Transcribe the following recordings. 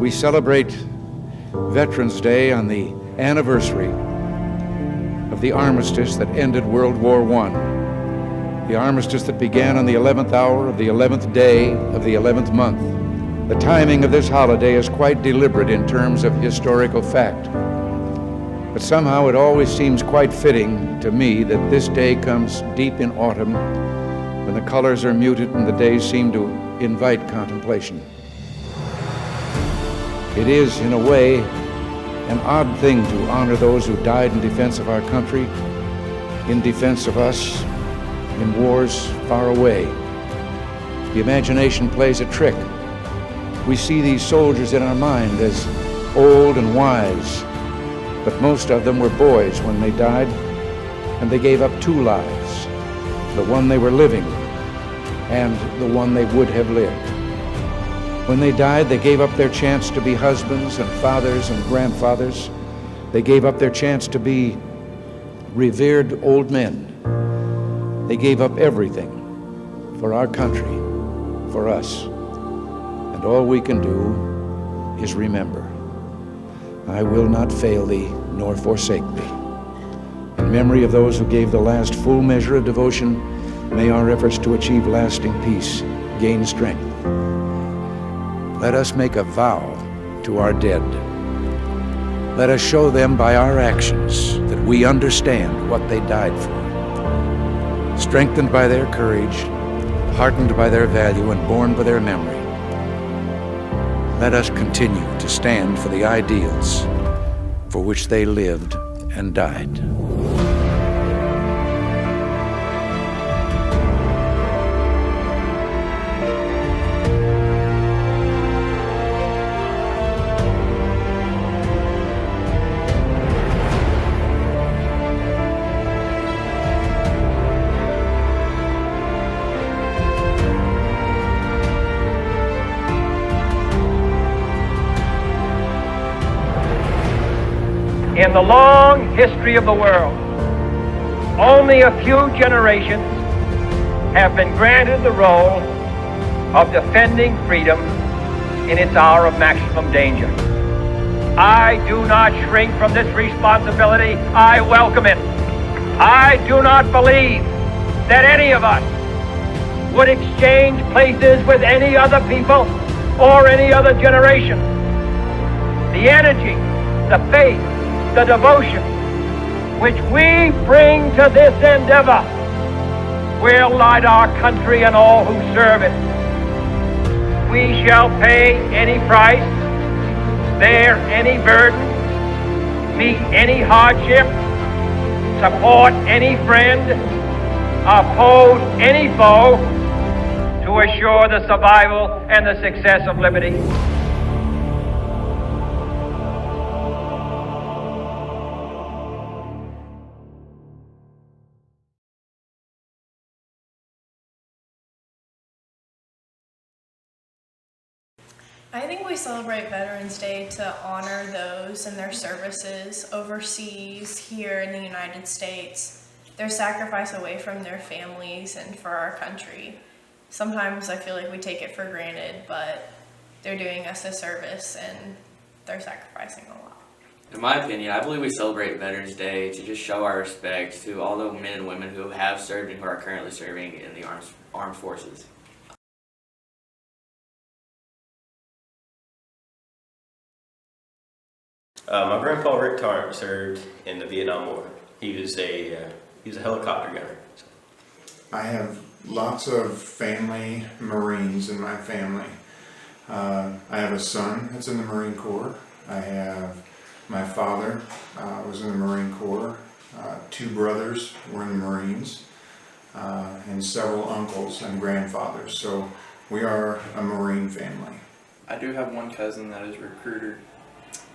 We celebrate Veterans Day on the anniversary of the armistice that ended World War I. The armistice that began on the 11th hour of the 11th day of the 11th month. The timing of this holiday is quite deliberate in terms of historical fact. But somehow it always seems quite fitting to me that this day comes deep in autumn when the colors are muted and the days seem to invite contemplation. It is, in a way, an odd thing to honor those who died in defense of our country, in defense of us, in wars far away. The imagination plays a trick. We see these soldiers in our mind as old and wise, but most of them were boys when they died, and they gave up two lives, the one they were living and the one they would have lived. When they died, they gave up their chance to be husbands and fathers and grandfathers. They gave up their chance to be revered old men. They gave up everything for our country, for us. And all we can do is remember. I will not fail thee, nor forsake thee. In memory of those who gave the last full measure of devotion, may our efforts to achieve lasting peace gain strength. Let us make a vow to our dead. Let us show them by our actions that we understand what they died for. Strengthened by their courage, heartened by their value, and borne by their memory, let us continue to stand for the ideals for which they lived and died. In the long history of the world, only a few generations have been granted the role of defending freedom in its hour of maximum danger. I do not shrink from this responsibility. I welcome it. I do not believe that any of us would exchange places with any other people or any other generation. The energy, the faith, the devotion which we bring to this endeavor will light our country and all who serve it. We shall pay any price, bear any burden, meet any hardship, support any friend, oppose any foe to assure the survival and the success of liberty. I think we celebrate Veterans Day to honor those and their services overseas, here in the United States, their sacrifice away from their families and for our country. Sometimes I feel like we take it for granted, but they're doing us a service and they're sacrificing a lot. In my opinion, I believe we celebrate Veterans Day to just show our respect to all the men and women who have served and who are currently serving in the armed forces. My grandpa Rick Tarrant served in the Vietnam War. He was a helicopter gunner. I have lots of family Marines in my family. I have a son that's in the Marine Corps. I have my father was in the Marine Corps. Two brothers were in the Marines, and several uncles and grandfathers. So we are a Marine family. I do have one cousin that is a recruiter,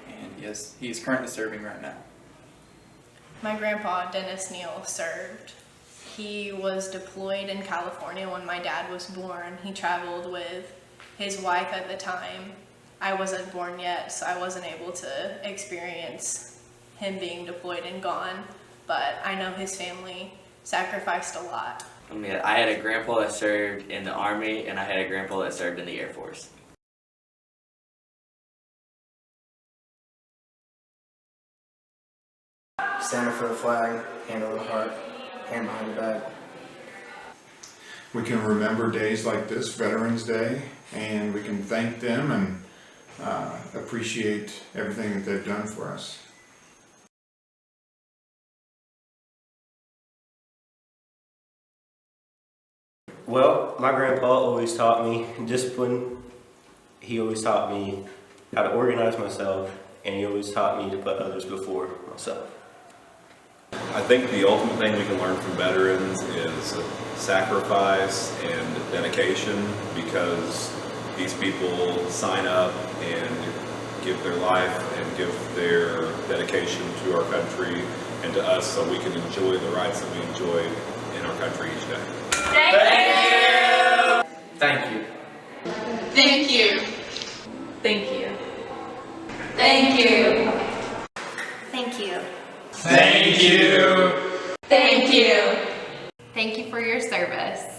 and yes, he's currently serving right now. My grandpa, Dennis Neal, served. He was deployed in California when my dad was born. He traveled with his wife at the time. I wasn't born yet, so I wasn't able to experience him being deployed and gone, but I know his family sacrificed a lot. I mean, I had a grandpa that served in the Army, and I had a grandpa that served in the Air Force. stand up for the flag, hand over the heart, hand behind the back. We can remember days like this, Veterans Day, and we can thank them and appreciate everything that they've done for us. Well, my grandpa always taught me discipline. He always taught me how to organize myself, and he always taught me to put others before myself. I think the ultimate thing we can learn from veterans is sacrifice and dedication, because these people sign up and give their life and give their dedication to our country and to us so we can enjoy the rights that we enjoy in our country each day. Thank you. Thank you. Thank you. Thank you. Thank you. Thank you. Thank you. Thank you. Thank you for your service.